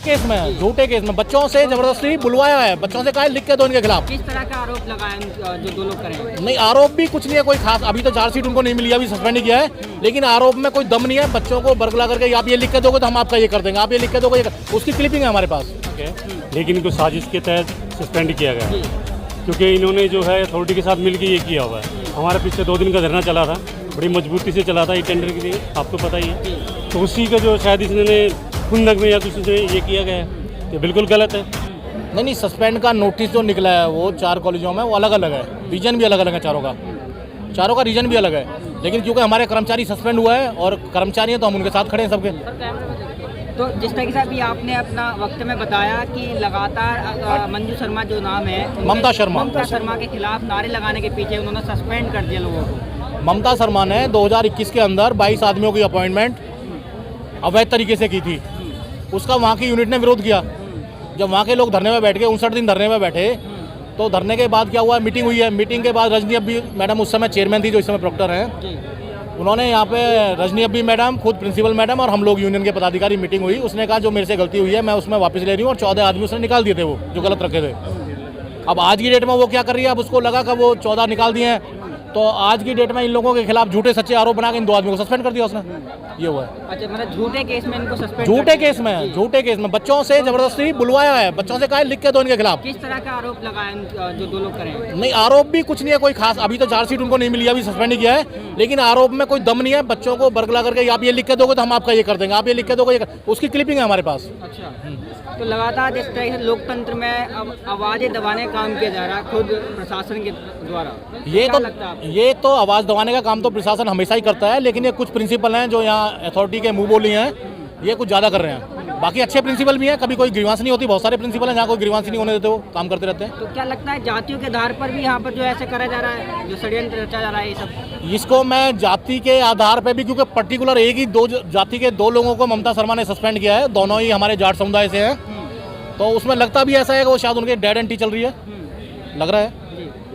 Case में है, झूठे केस में बच्चों से जबरदस्ती बुलवाया है। बच्चों से कहा है लिख के दो इनके खिलाफ। किस तरह का आरोप लगाया जो दो लोग करें? नहीं, आरोप भी कुछ नहीं है कोई खास। अभी तो चार्जशीट उनको नहीं मिली, अभी सस्पेंड किया है, लेकिन आरोप में कोई दम नहीं है। बच्चों को बरगला करके आप ये लिख के दोगे तो हम आपका ये कर देंगे, आप ये लिख के दोगे, उसकी क्लिपिंग है हमारे पास। लेकिन इनको साजिश के तहत सस्पेंड किया गया क्योंकि इन्होंने जो है अथॉरिटी के साथ मिलकर ये किया हुआ है। हमारे पीछे 2 दिन का धरना चला था, बड़ी मजबूती से चला था ये टेंडर के लिए, आपको पता ही है। तो उसी का जो शायद इन्होंने खुंदक में या कुछ में ये किया गया है, ये बिल्कुल गलत है। नहीं, सस्पेंड का नोटिस जो निकला है वो 4 कॉलेजों में वो अलग अलग है, रीजन भी अलग अलग है, चारों का रीजन भी अलग है। लेकिन क्योंकि हमारे कर्मचारी सस्पेंड हुआ है और कर्मचारी हैं तो हम उनके साथ खड़े हैं सबके। तो जिस तरीके से अभी आपने अपना वक्त में बताया कि लगातार मंजू शर्मा जो नाम है, ममता शर्मा के खिलाफ नारे लगाने के पीछे उन्होंने सस्पेंड कर दिया लोगों को। ममता शर्मा ने 2021 के अंदर 22 आदमियों की अपॉइंटमेंट अवैध तरीके से की थी। उसका वहाँ की यूनिट ने विरोध किया। जब वहाँ के लोग धरने में बैठ गए, 59 दिन धरने में बैठे, तो धरने के बाद क्या हुआ, मीटिंग हुई है। मीटिंग के बाद रजनी अब्बी मैडम उस समय चेयरमैन थी, जो इस समय प्रॉक्टर हैं, उन्होंने यहाँ पे रजनी अब्बी मैडम, खुद प्रिंसिपल मैडम और हम लोग यूनियन के पदाधिकारी मीटिंग हुई। उसने कहा जो मेरे से गलती हुई है मैं उसमें वापस ले रही हूँ, और 14 आदमी उसने निकाल दिए थे वो जो गलत रखे थे। अब आज की डेट में वो क्या कर रही है, अब उसको लगा कि वो 14 निकाल दिए हैं, तो आज की डेट में इन लोगों के खिलाफ झूठे सच्चे आरोप बना के इन 2 आदमियों को सस्पेंड कर दिया उसने। ये हुआ है। अच्छा, मतलब झूठे केस में इनको सस्पेंड, झूठे केस में बच्चों से जबरदस्ती बुलवाया है। बच्चों से कहा है लिख के दो इनके खिलाफ। किस तरह का आरोप लगाया जो दो लोग करें? नहीं, आरोप भी कुछ नहीं है कोई खास। अभी तो चार्जशीट उनको नहीं मिली, अभी सस्पेंड किया है, लेकिन आरोप में कोई दम नहीं है। बच्चों को बरगला करके आप ये लिख के दोगे तो हम आपका ये कर देंगे, आप ये लिख के दोगे, उसकी क्लिपिंग है हमारे पास। अच्छा, तो लगातार जिस तरह से लोकतंत्र में अब आवाज़ें दबाने का काम किया जा रहा है खुद प्रशासन के द्वारा, ये तो आवाज़ दबाने का काम तो प्रशासन हमेशा ही करता है, लेकिन ये कुछ प्रिंसिपल हैं जो यहाँ अथॉरिटी के मुंह बोली हैं, ये कुछ ज़्यादा कर रहे हैं। बाकी अच्छे प्रिंसिपल भी हैं, कभी कोई ग्रीवांस नहीं होती। बहुत सारे प्रिंसिपल हैं जहाँ कोई ग्रीवांस नहीं होने देते, वो काम करते रहते हैं। तो क्या लगता है जातियों के आधार पर भी यहाँ पर जो ऐसे करा जा रहा है, जो षड्यंत्र रचा जा रहा है, ये सब? इसको मैं जाति के आधार पे भी, क्योंकि पर्टिकुलर एक ही 2 जाति के 2 लोगों को ममता शर्मा ने सस्पेंड किया है, दोनों ही हमारे जाट समुदाय से हैं, तो उसमें लगता भी ऐसा है कि वो शायद उनके डेड एंड टी चल रही है, लग रहा है।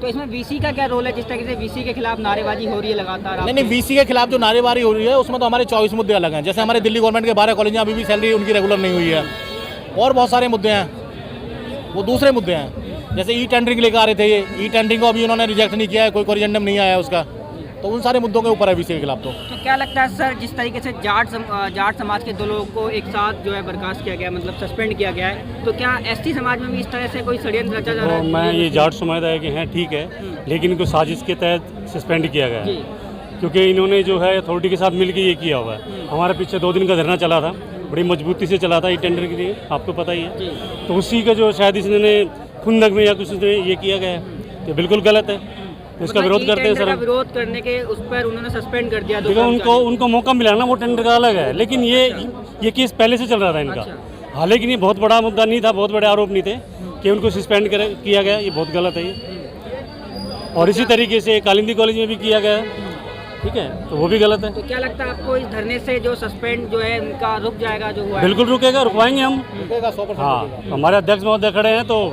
तो इसमें वीसी का क्या रोल है? जिस तरीके से वीसी के खिलाफ नारेबाजी हो रही है लगातार। नहीं, वीसी के खिलाफ जो नारेबाजी हो रही है उसमें तो हमारे 24 मुद्दे अलग हैं। जैसे हमारे दिल्ली गवर्नमेंट के 12 कॉलेज अभी भी सैलरी उनकी रेगुलर नहीं हुई है, और बहुत सारे मुद्दे हैं, वो दूसरे मुद्दे हैं। जैसे ई टेंडरिंग लेकर आ रहे थे, ये ई टेंडरिंग को अभी उन्होंने रिजेक्ट नहीं किया है, कोई कोरिजेंडम नहीं आया उसका, तो उन सारे मुद्दों के ऊपर है वीसी के खिलाफ। तो क्या लगता है सर, जिस तरीके से जाट समाज के 2 लोगों को एक साथ जो है बर्खास्त किया गया, मतलब सस्पेंड किया गया है, तो क्या एसटी समाज में भी इस तरह से कोई षड्यंत्र रचा जा रहा है? मैं ये जाट समुदाय के हैं, ठीक है, लेकिन इनको साजिश के तहत सस्पेंड किया गया है क्योंकि इन्होंने जो है अथॉरिटी के साथ मिलकर ये किया हुआ है। हमारे पीछे 2 दिन का धरना चला था, बड़ी मजबूती से चला था ये टेंडर के लिए, आपको पता ही है। तो उसी का जो शायद इन्होंने खुंदक में या कुछ में ये किया गया है, ये बिल्कुल गलत है। इसका विरोध करते हैं सर। विरोध करने के उस पर उन्होंने सस्पेंड कर दिया। देखो, उनको मौका मिला ना, वो टेंडर का अलग है, लेकिन ये केस पहले से चल रहा था इनका। हाँ, लेकिन ये बहुत बड़ा मुद्दा नहीं था, बहुत बड़े आरोप नहीं थे कि उनको सस्पेंड किया गया, ये बहुत गलत है ये। और इसी तरीके से कालिंदी कॉलेज में भी किया गया, ठीक है, तो वो भी गलत है। तो क्या लगता है आपको इस धरने से जो सस्पेंड जो है उनका रुक जाएगा? जो हुआ बिल्कुल रुकेगा, रुकवाएंगे हम, रुकेगा 100%। हाँ, हमारे अध्यक्ष महोदय खड़े हैं तो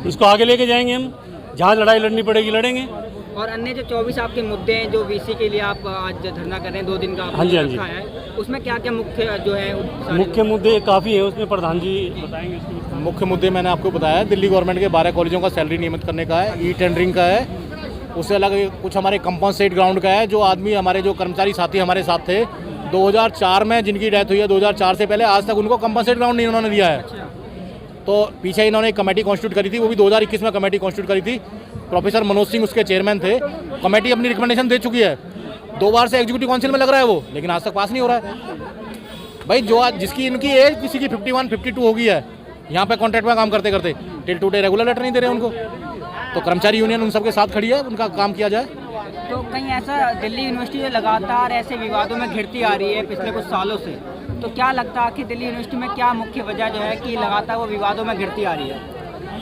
इसको आगे लेके जाएंगे हम, जहाँ लड़ाई लड़नी पड़ेगी लड़ेंगे। और अन्य जो 24 आपके मुद्दे हैं जो वीसी के लिए आप आज धरना कर रहे हैं, 2 दिन का हाँ जी, है, उसमें क्या क्या मुख्य जो है मुख्य मुद्दे काफ़ी है, उसमें प्रधान जी बताएंगे उसके मुख्य मुद्दे मैंने आपको बताया। दिल्ली गवर्नमेंट के 12 कॉलेजों का सैलरी नियमित करने का है, ई टेंडरिंग का है, उससे अलग कुछ हमारे कंपनसेट ग्राउंड का है। जो आदमी हमारे जो कर्मचारी साथी हमारे साथ थे 2004 में, जिनकी डेथ हुई है 2004 से पहले, आज तक उनको कंपनसेट ग्राउंड नहीं उन्होंने दिया है। तो पीछे इन्होंने एक कमेटी कॉन्स्टिट्यूट करी थी, वो भी 2021 में कमेटी कॉन्स्टिट्यूट करी थी। प्रोफेसर मनोज सिंह उसके चेयरमैन थे। कमेटी अपनी रिकमेंडेशन दे चुकी है, 2 बार से एग्जीक्यूटिव काउंसिल में लग रहा है वो, लेकिन आज तक पास नहीं हो रहा है। भाई जो आज जिसकी इनकी एज किसी की 51, 52 हो गई है, यहाँ पे कॉन्ट्रैक्ट में काम करते करते टिल टुडे रेगुलर लेटर नहीं दे रहे उनको। तो कर्मचारी यूनियन उन सबके साथ खड़ी है, उनका काम किया जाए। तो कहीं ऐसा दिल्ली यूनिवर्सिटी जो लगातार ऐसे विवादों में घिरती आ रही है पिछले कुछ सालों से, तो क्या लगता है कि दिल्ली यूनिवर्सिटी में क्या मुख्य वजह जो है कि लगातार वो विवादों में घिरती आ रही है?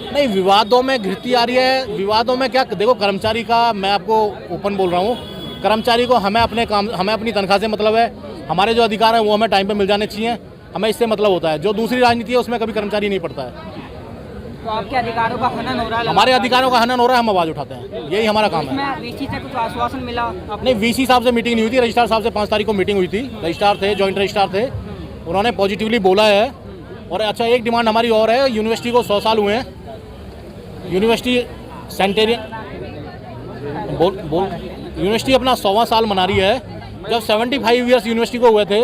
नहीं, विवादों में घिरती आ रही है, विवादों में क्या, देखो कर्मचारी का, मैं आपको ओपन बोल रहा हूँ, कर्मचारी को हमें अपनी तनख्वाह से मतलब है, हमारे जो अधिकार हैं वो हमें टाइम पे मिल जाने चाहिए, हमें इससे मतलब होता है। जो दूसरी राजनीति है उसमें कभी कर्मचारी नहीं पड़ता है। तो आपके अधिकारों का हनन हो रहा है? हमारे अधिकारों का हनन हो रहा है, हम आवाज़ उठाते हैं, यही हमारा काम है। वीसी से कुछ आश्वासन मिला? नहीं, वीसी साहब से मीटिंग नहीं हुई थी, रजिस्ट्रार साहब से 5 तारीख को मीटिंग हुई थी। रजिस्ट्रार थे, जॉइंट रजिस्ट्रार थे, उन्होंने पॉजिटिवली बोला है और अच्छा एक डिमांड हमारी और है, यूनिवर्सिटी को 100 साल हुए हैं, यूनिवर्सिटी सेंटेरियन यूनिवर्सिटी अपना 100वां साल मना रही है। जब 75 ईयर्स यूनिवर्सिटी को हुए थे,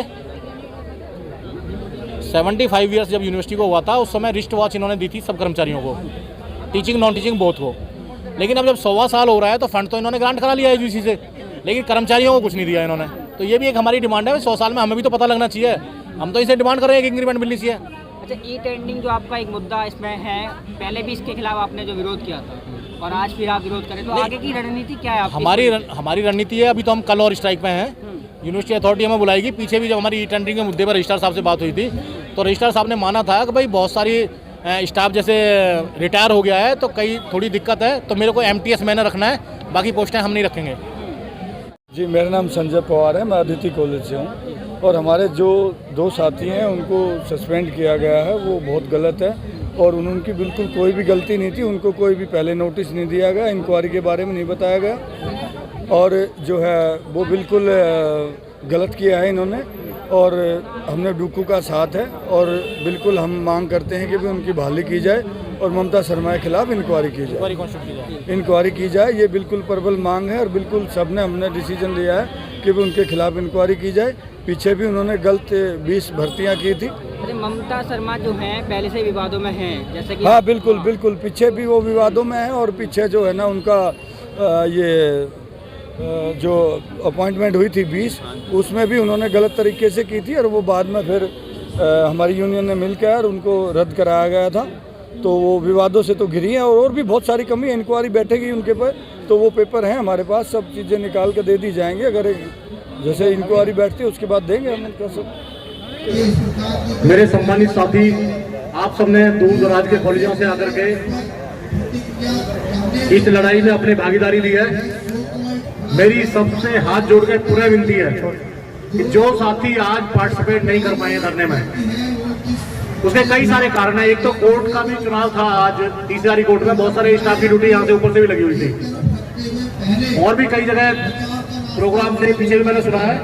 75 ईयर्स जब यूनिवर्सिटी को हुआ था, उस समय रिस्ट वॉच इन्होंने दी थी सब कर्मचारियों को, टीचिंग नॉन टीचिंग बोथ को। लेकिन अब जब 100वां साल हो रहा है तो फंड तो इन्होंने ग्रांट करा लिया है यूजीसी से, लेकिन कर्मचारियों को कुछ नहीं दिया इन्होंने। तो ये भी एक हमारी डिमांड है, 100 साल में हमें भी तो पता लगना चाहिए। हम तो इसे डिमांड कर रहे हैं कि इंक्रीमेंट मिलनी चाहिए। अच्छा, ई टेंडरिंग जो आपका एक मुद्दा इसमें है, पहले भी इसके खिलाफ आपने जो विरोध किया था और आज फिर आप विरोध करें, तो आगे की रणनीति क्या है आपकी? हमारी रणनीति है, अभी तो हम कल और स्ट्राइक पे हैं, यूनिवर्सिटी अथॉरिटी हमें बुलाएगी। पीछे भी जब हमारी ई टेंडरिंग के मुद्दे पर रजिस्ट्रार साहब से बात हुई थी, तो रजिस्ट्रार साहब ने माना था कि भाई बहुत सारी स्टाफ जैसे रिटायर हो गया है तो कई थोड़ी दिक्कत है, तो मेरे को MTS मैंने रखना है, बाकी पोस्टें हम नहीं रखेंगे। जी, मेरा नाम संजय पवार है, मैं अदिति कॉलेज से हूँ। और हमारे जो 2 साथी हैं उनको सस्पेंड किया गया है, वो बहुत गलत है और उनकी बिल्कुल कोई भी गलती नहीं थी। उनको कोई भी पहले नोटिस नहीं दिया गया, इंक्वायरी के बारे में नहीं बताया गया और जो है वो बिल्कुल गलत किया है इन्होंने। और हमने डुक्कू का साथ है और बिल्कुल हम मांग करते हैं कि भी उनकी बहाली की जाए और ममता शर्मा के खिलाफ इंक्वायरी की जाए। ये बिल्कुल प्रबल मांग है और बिल्कुल सबने हमने डिसीजन लिया है कि भी उनके खिलाफ इंक्वायरी की जाए। पीछे भी उन्होंने गलत 20 भर्तियां की थी। अरे ममता शर्मा जो हैं पहले से विवादों में हैं, जैसे कि हाँ बिल्कुल पीछे भी वो विवादों में है और पीछे जो है ना उनका जो अपॉइंटमेंट हुई थी 20, उसमें भी उन्होंने गलत तरीके से की थी और वो बाद में फिर हमारी यूनियन ने मिलकर उनको रद्द कराया गया था। तो वो विवादों से तो घिरी हैं और भी बहुत सारी कमी। इंक्वायरी बैठेगी उनके पर, तो वो पेपर हैं हमारे पास, सब चीज़ें निकाल कर दे दी जाएंगी। अगर जैसे इंक्वायरी बैठती है उसके बाद देंगे हम उनका सब। मेरे सम्मानित साथी, आप सबने दूर दराज के कॉलेजों से आकर के इस लड़ाई में अपनी भागीदारी दी है। मेरी सबसे हाथ जोड़ के पूरा विनती है कि जो साथी आज पार्टिसिपेट नहीं कर पाए धरने में, उसके कई सारे कारण है। एक तो कोर्ट का भी चुनाव था आज, तीसरी कोर्ट में बहुत सारे स्टाफ की ड्यूटी यहाँ से ऊपर से भी लगी हुई थी और भी कई जगह प्रोग्राम से पीछे भी मैंने सुना है।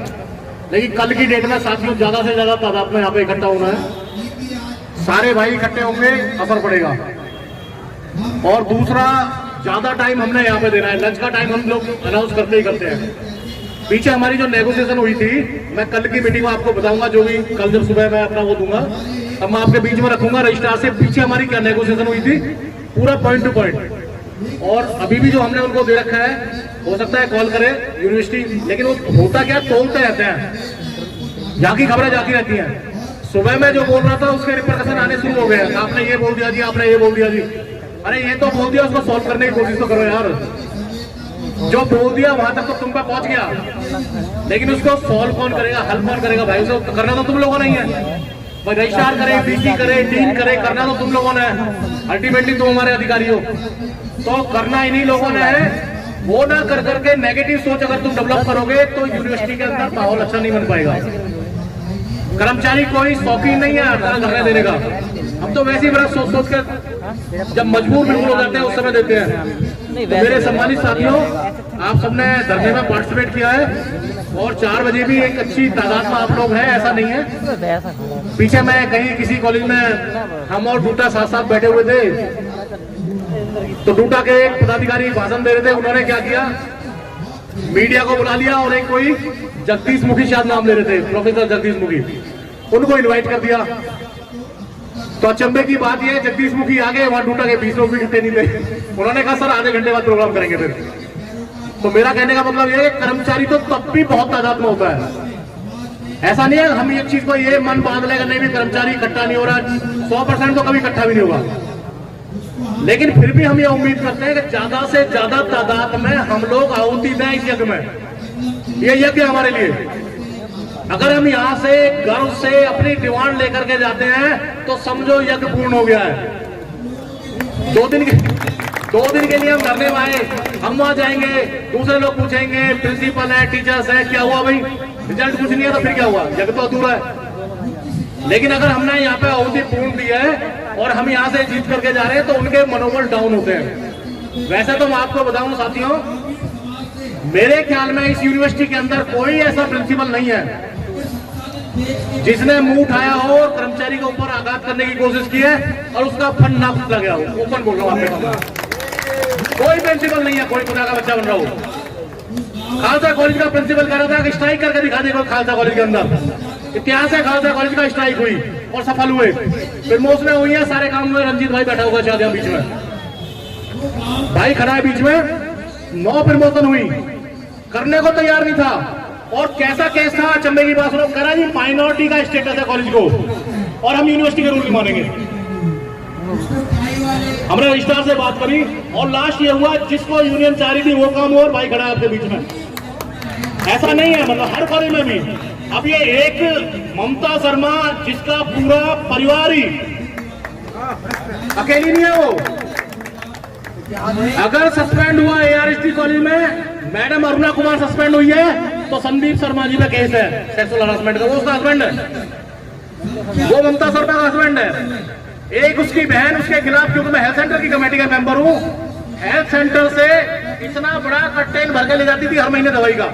लेकिन कल की डेट में साथियों ज्यादा से ज्यादा तादाद में यहाँ पे इकट्ठा होना है, सारे भाई इकट्ठे होंगे, असर पड़ेगा। और दूसरा, ज्यादा टाइम हमने यहाँ पे देना है, लंच का टाइम हम लोग अनाउंस करते ही करते हैं। पीछे हमारी जो नेगोशिएशन हुई थी, मैं कल की मीटिंग में आपको बताऊंगा, जो भी कल जब सुबह मैं अपना वो दूंगा तब मैं आपके बीच में रखूंगा रजिस्ट्रार से पीछे हमारी क्या नेगोशिएशन हुई थी, पूरा पॉइंट टू पॉइंट। और अभी भी जो हमने उनको दे रखा है, हो सकता है कॉल करे यूनिवर्सिटी, लेकिन वो होता क्या, तोलते रहते हैं, जाकी खबरें जाती रहती हैं। सुबह में जो बोल रहा था उसके रिपरकशन आने शुरू हो गए, आपने ये बोल दिया जी, आपने ये बोल दिया जी। अरे ये तो बोल दिया, उसको सॉल्व करने की कोशिश तो करो यार। जो बोल दिया वहां तक तो तुम पे पहुंच गया, लेकिन उसको सॉल्व कौन करेगा, हल कौन करेगा भाई? उसको करना तो तुम लोगों ने ही है भाई। रजिस्ट्रार करे, बीसी करे, डीन करे, करना तो तुम लोगों ने है। अल्टीमेटली तुम हमारे अधिकारी हो, तो करना इन्हीं लोगों ने है। वो ना कर करके नेगेटिव सोच अगर तुम डेवलप करोगे तो यूनिवर्सिटी के अंदर माहौल अच्छा नहीं बन पाएगा। कर्मचारी कोई शौकीन नहीं है धरने देने का, हम तो वैसे ही बड़ा सोच सोच कर जब मजबूर बिल्कुल हो जाते हैं उस समय देते हैं। तो मेरे सम्मानित साथियों, आप सबने धरने में पार्टिसिपेट किया है और 4 बजे भी एक अच्छी तादाद में आप लोग हैं, ऐसा नहीं है। पीछे मैं कहीं किसी कॉलेज में हम और डूटा साथ साथ बैठे हुए थे, तो डूटा के एक पदाधिकारी भाषण दे रहे थे, उन्होंने क्या किया, मीडिया को बुला लिया और एक कोई जगदीश मुखी शायद नाम ले रहे थे, प्रोफेसर जगदीश मुखी, उनको इनवाइट कर दिया। तो अचंभे की बात यह है, जगदीश मुखी आ गए, वहां डूटा के 20 लोग भी इतने नहीं थे। उन्होंने कहा सर आधे घंटे बाद प्रोग्राम करेंगे फिर। तो मेरा कहने का मतलब यह है, कर्मचारी तो तब भी बहुत तादाद में होता है। ऐसा नहीं है हम एक चीज को ये मन बांध लेगा, नहीं भी कर्मचारी इकट्ठा नहीं हो रहा, 100% तो कभी इकट्ठा भी नहीं होगा। लेकिन फिर भी हम ये उम्मीद करते हैं कि ज्यादा से ज्यादा तादाद में हम लोग आहुति दें इस यज्ञ में। ये यज्ञ हमारे लिए, अगर हम यहाँ से गर्व से अपनी डिमांड लेकर के जाते हैं तो समझो यज्ञ पूर्ण हो गया है। 2 दिन के लिए हम धरने में आए, हम वहां जाएंगे, दूसरे लोग पूछेंगे प्रिंसिपल है, टीचर्स है, क्या हुआ भाई, रिजल्ट कुछ नहीं है तो फिर क्या हुआ, यज्ञ तो अधूरा है। लेकिन अगर हमने यहाँ पे आहुति पूर्ण दी है और हम यहाँ से जीत करके जा रहे हैं तो उनके मनोबल डाउन होते हैं। वैसे तो मैं आपको बताऊं साथियों, मेरे ख्याल में इस यूनिवर्सिटी के अंदर कोई ऐसा प्रिंसिपल नहीं है जिसने मुंह उठाया हो और कर्मचारी के ऊपर आघात करने की कोशिश की है और उसका फंड ना खुला गया हो, ओपन बोल रहा हूँ आपके। कोई प्रिंसिपल नहीं है, कोई खुदा का बच्चा बन रहा हो। खालसा कॉलेज का प्रिंसिपल कह रहा था कि स्ट्राइक करके दिखा देगा खालसा कॉलेज के अंदर। इतिहास है खालसा कॉलेज का, स्ट्राइक हुई और सफल हुए, फिर मोसमें हुई है, सारे काम हुए। रंजीत भाई बैठा होगा शायद बीच में, भाई खड़ा है बीच में। 9 प्रमोशन हुई, करने को तैयार नहीं था। और कैसा केस था, चंबे की बात सुनो, कह रहा जी माइनॉरिटी का स्टेटस है कॉलेज को और हम यूनिवर्सिटी के रूल नहीं मानेंगे। हमने रजिस्ट्रार से बात करी और लास्ट ये हुआ जिसको यूनियन चाह रही थी वो काम हो, और भाई खड़ा है आपके बीच में। ऐसा नहीं है, मतलब हर कॉलेज में भी। अब ये एक ममता शर्मा जिसका पूरा परिवार ही, अकेली नहीं है वो। अगर सस्पेंड हुआ एआरएसटी कॉलेज में, मैडम अरुणा कुमार सस्पेंड हुई है, तो संदीप शर्मा जी का केस है सेक्सुअल हरासमेंट का, वो उसका हस्बैंड है, वो ममता शर्मा का हस्बैंड है। एक उसकी बहन उसके खिलाफ, क्योंकि मैं हेल्थ सेंटर की कमेटी का मेंबर हूँ, हेल्थ सेंटर से इतना बड़ा कंटेन भर के ले जाती थी हर महीने दवाई का,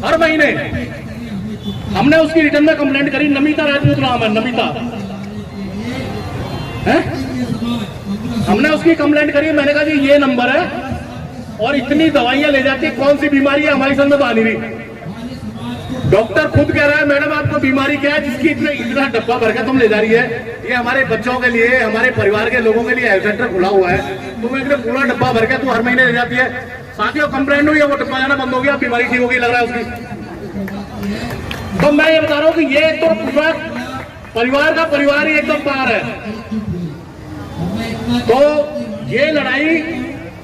हर महीने। हमने उसकी रिटर्न में कंप्लेंट करी, नमिता राजपूत नाम है, नमिता है, हमने उसकी कंप्लेंट करी। मैंने कहा जी ये नंबर है और इतनी दवाइयां ले जाती है, कौन सी बीमारी है हमारी समझ में आ नहीं रही। डॉक्टर खुद कह रहा है मैडम आपको बीमारी क्या है जिसकी इतना डब्बा भर के तुम ले जा रही है। ये हमारे बच्चों के लिए, हमारे परिवार के लोगों के लिए हेल्थ सेंटर खुला हुआ है, तुम इतना पूरा डब्बा भर के तू हर महीने ले जाती है। साथियों कंप्लेंट हुई है, वो डब्बा जाना बंद हो गया, बीमारी ठीक होगी लग रहा है उसकी। तो मैं ये बता रहा हूँ कि ये तो पूरा परिवार का परिवार ही एकदम पार है। तो ये लड़ाई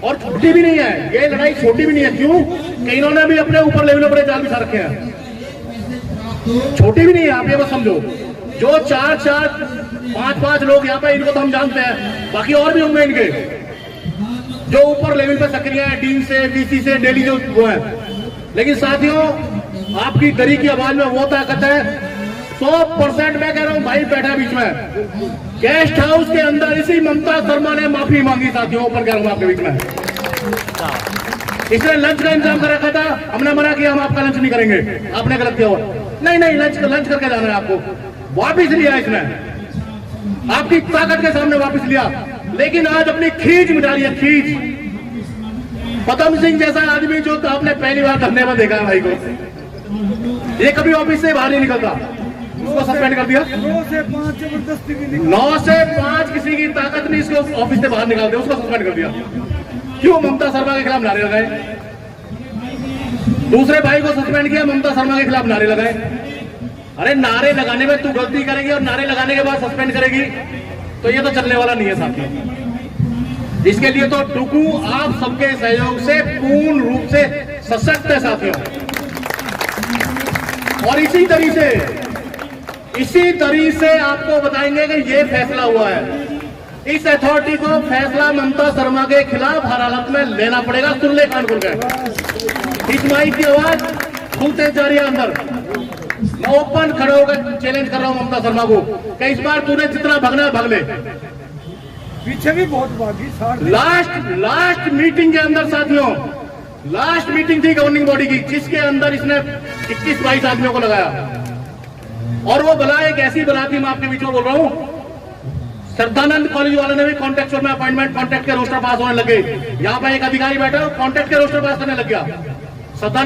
और छोटी भी नहीं है, ये लड़ाई छोटी भी नहीं है। क्यों कि इन्होंने भी अपने ऊपर लेवल बड़े जाल बिछा रखे हैं, छोटी भी नहीं है। आप ये बस समझो, जो 4-4, 5-5 लोग यहाँ पे, इनको तो हम जानते हैं, बाकी और भी होंगे इनके जो ऊपर लेवल पे सक्रिय है, डीन से, वीसी से, डेली जो वो है। लेकिन साथियों आपकी दरी की आवाज में वो ताकत है। 100% मैं कह रहा हूँ, भाई बैठा बीच में गेस्ट हाउस के अंदर इसी ममता शर्मा ने माफी मांगी। साथियों ऊपर कह रहा हूँ आपके बीच में, इसने लंच का इंतजाम कर रखा था, हमने मना किया हम आपका लंच नहीं करेंगे, आपने गलत किया। नहीं नहीं, लंच करके जाना है आपको। वापिस लिया इसने, आपकी ताकत के सामने वापिस लिया। लेकिन आज अपनी खींच मिटा रही है, खींच। पदम सिंह जैसा आदमी जो तो आपने पहली बार धरने में देखा है भाई को, ये कभी ऑफिस से बाहर नहीं निकलता, उसको सस्पेंड कर दिया। 9 से 5 जबरदस्ती, 9 से 5 किसी की ताकत नहीं इसको ऑफिस से बाहर निकाल दिया, उसको सस्पेंड कर दिया। क्यों? ममता शर्मा के खिलाफ नारे लगाए। दूसरे भाई को सस्पेंड किया, ममता शर्मा के खिलाफ नारे लगाए। अरे नारे लगाने में तू गलती करेगी और नारे लगाने के बाद सस्पेंड करेगी, तो ये तो चलने वाला नहीं है साथियों। इसके लिए तो टुकू आप सबके सहयोग से पूर्ण रूप से सशक्त है साथियों। और इसी तरीके से आपको बताएंगे कि ये फैसला हुआ है। इस अथॉरिटी को फैसला ममता शर्मा के खिलाफ हर हालत में लेना पड़ेगा। सुन ले कान खोल कर, इस माइक की आवाज सुनते जा रही है अंदर। मैं ओपन खड़े होकर चैलेंज कर रहा हूं ममता शर्मा को कि इस बार तूने जितना भागना है भाग ले। पीछे भी बहुत भागी। लास्ट मीटिंग के अंदर साथियों, लास्ट मीटिंग थी गवर्निंग बॉडी की, जिसके अंदर इसने 21-22 आदमियों को लगाया। और वो बला एक ऐसी बला थी, मैं आपके बीच में बोल रहा हूं, श्रद्धानंद कॉलेज वाले ने भी कॉन्ट्रैक्चुअल में अपॉइंटमेंट, कॉन्ट्रैक्ट के रोस्टर पास होने लगे। यहाँ पे एक अधिकारी बैठा, कॉन्ट्रैक्ट के रोस्टर पास करने लग गया।